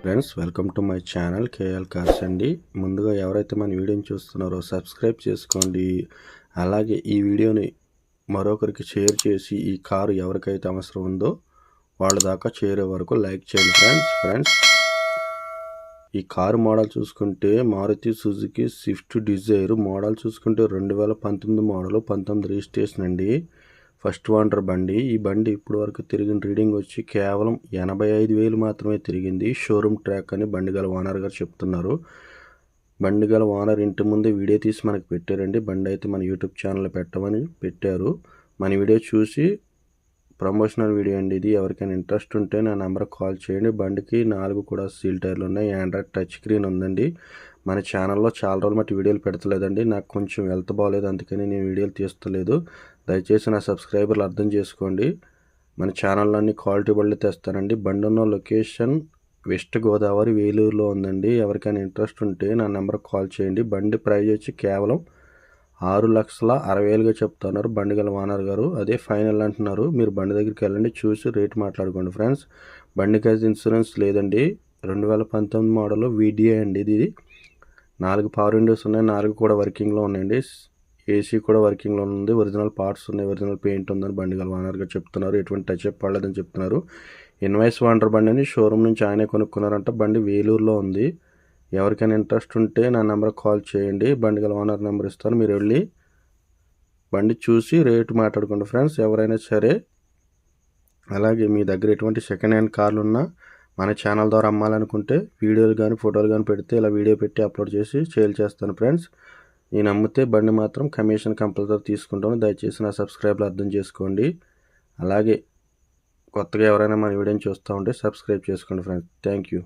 Friends, welcome to my channel KL cars అండి. ముందుగా ఎవరైతే మన వీడియోని చూస్తున్నారో సబ్స్క్రైబ్ చేసుకోండి. అలాగే ఈ వీడియోని మరొకరికి షేర్ చేసి ఈ కారు ఎవరికైతే అవసరం ఉందో వాళ్ళ దాకా చేరే వరకు లైక్ చేయండి. ఫ్రెండ్స్ ఈ కారు మోడల్ చూసుకుంటే Maruti Suzuki Swift Dzire model చూసుకుంటే 2019 మోడల్, 19 రిజిస్ట్రేషన్ అండి. ఫస్ట్ ఓనర్ బండి. ఈ బండి ఇప్పటి వరకు తిరిగిన రీడింగ్ వచ్చి కేవలం 85,000 మాత్రమే తిరిగింది. షోరూమ్ ట్రాక్ అని బండి గల ఓనర్ గారు చెప్తున్నారు. బండి గల ఓనర్ ఇంటి ముందే వీడియో తీసి మనకి పెట్టారండి. బండి అయితే మన యూట్యూబ్ ఛానల్లో పెట్టమని పెట్టారు. మన వీడియో చూసి ప్రమోషనల్ వీడియో అండి ఇది. ఎవరికైనా ఇంట్రెస్ట్ ఉంటే నా నెంబర్కి కాల్ చేయండి. బండికి 4 కూడా సీల్ టైర్లు ఉన్నాయి. ఆండ్రాయిడ్ టచ్ స్క్రీన్ ఉందండి. మన ఛానల్లో చాలా రోజులు మట్టి వీడియోలు పెడతలేదండి. నాకు కొంచెం హెల్త్ బాగోలేదు, అందుకని నేను వీడియోలు తీస్తలేదు. దయచేసి నా సబ్స్క్రైబర్లు అర్థం చేసుకోండి. మన ఛానల్లో అన్ని క్వాలిటీ బండ్లు తెస్తానండి. బండి ఉన్న లొకేషన్ వెస్ట్ గోదావరి, వేలూరులో ఉందండి. ఎవరికైనా ఇంట్రెస్ట్ ఉంటే నా నెంబర్కి కాల్ చేయండి. బండి ప్రైజ్ వచ్చి కేవలం 6,60,000గా చెప్తున్నారు బండి గల ఓనర్ గారు. అదే ఫైనల్ అంటున్నారు. మీరు బండి దగ్గరికి వెళ్ళండి, చూసి రేట్ మాట్లాడుకోండి. ఫ్రెండ్స్, బండికి అయితే ఇన్సూరెన్స్ లేదండి. 2019 మోడల్ వీడియో అండి ఇది. 4 పవర్ విండోస్ ఉన్నాయి. 4 కూడా వర్కింగ్లో ఉన్నాయండి. ఏసీ కూడా వర్కింగ్లో ఉంది. ఒరిజినల్ పార్ట్స్ ఉన్నాయి. ఒరిజినల్ పెయింట్ ఉందని బండి గల ఓనర్ గారు చెప్తున్నారు. ఎటువంటి టచ్అప్ పడలేదని చెప్తున్నారు. ఇన్వాయిస్ ఓనర్ బండి అని షోరూమ్ నుంచి ఆయనే కొనుక్కున్నారంట. బండి వేలూరులో ఉంది. ఎవరికైనా ఇంట్రెస్ట్ ఉంటే నా నెంబర్కి కాల్ చేయండి. బండి గల ఓనర్ నెంబర్ ఇస్తాను. మీరు వెళ్ళి బండి చూసి రేటు మాట్లాడుకోండి. ఫ్రెండ్స్, ఎవరైనా సరే. అలాగే మీ దగ్గర ఎటువంటి సెకండ్ హ్యాండ్ కార్లు ఉన్నా మన ఛానల్ ద్వారా అమ్మాలనుకుంటే వీడియోలు కానీ ఫోటోలు కానీ పెడితే ఇలా వీడియో పెట్టి అప్లోడ్ చేసి సేల్ చేస్తాను. ఫ్రెండ్స్, నేను అమ్మితే బండి మాత్రం కమిషన్ కంపల్సరీ తీసుకుంటాను. దయచేసి నా సబ్స్క్రైబ్లు అర్థం చేసుకోండి. అలాగే కొత్తగా ఎవరైనా మన వీడియోని చూస్తూ ఉంటే సబ్స్క్రైబ్ చేసుకోండి. Friends, thank you.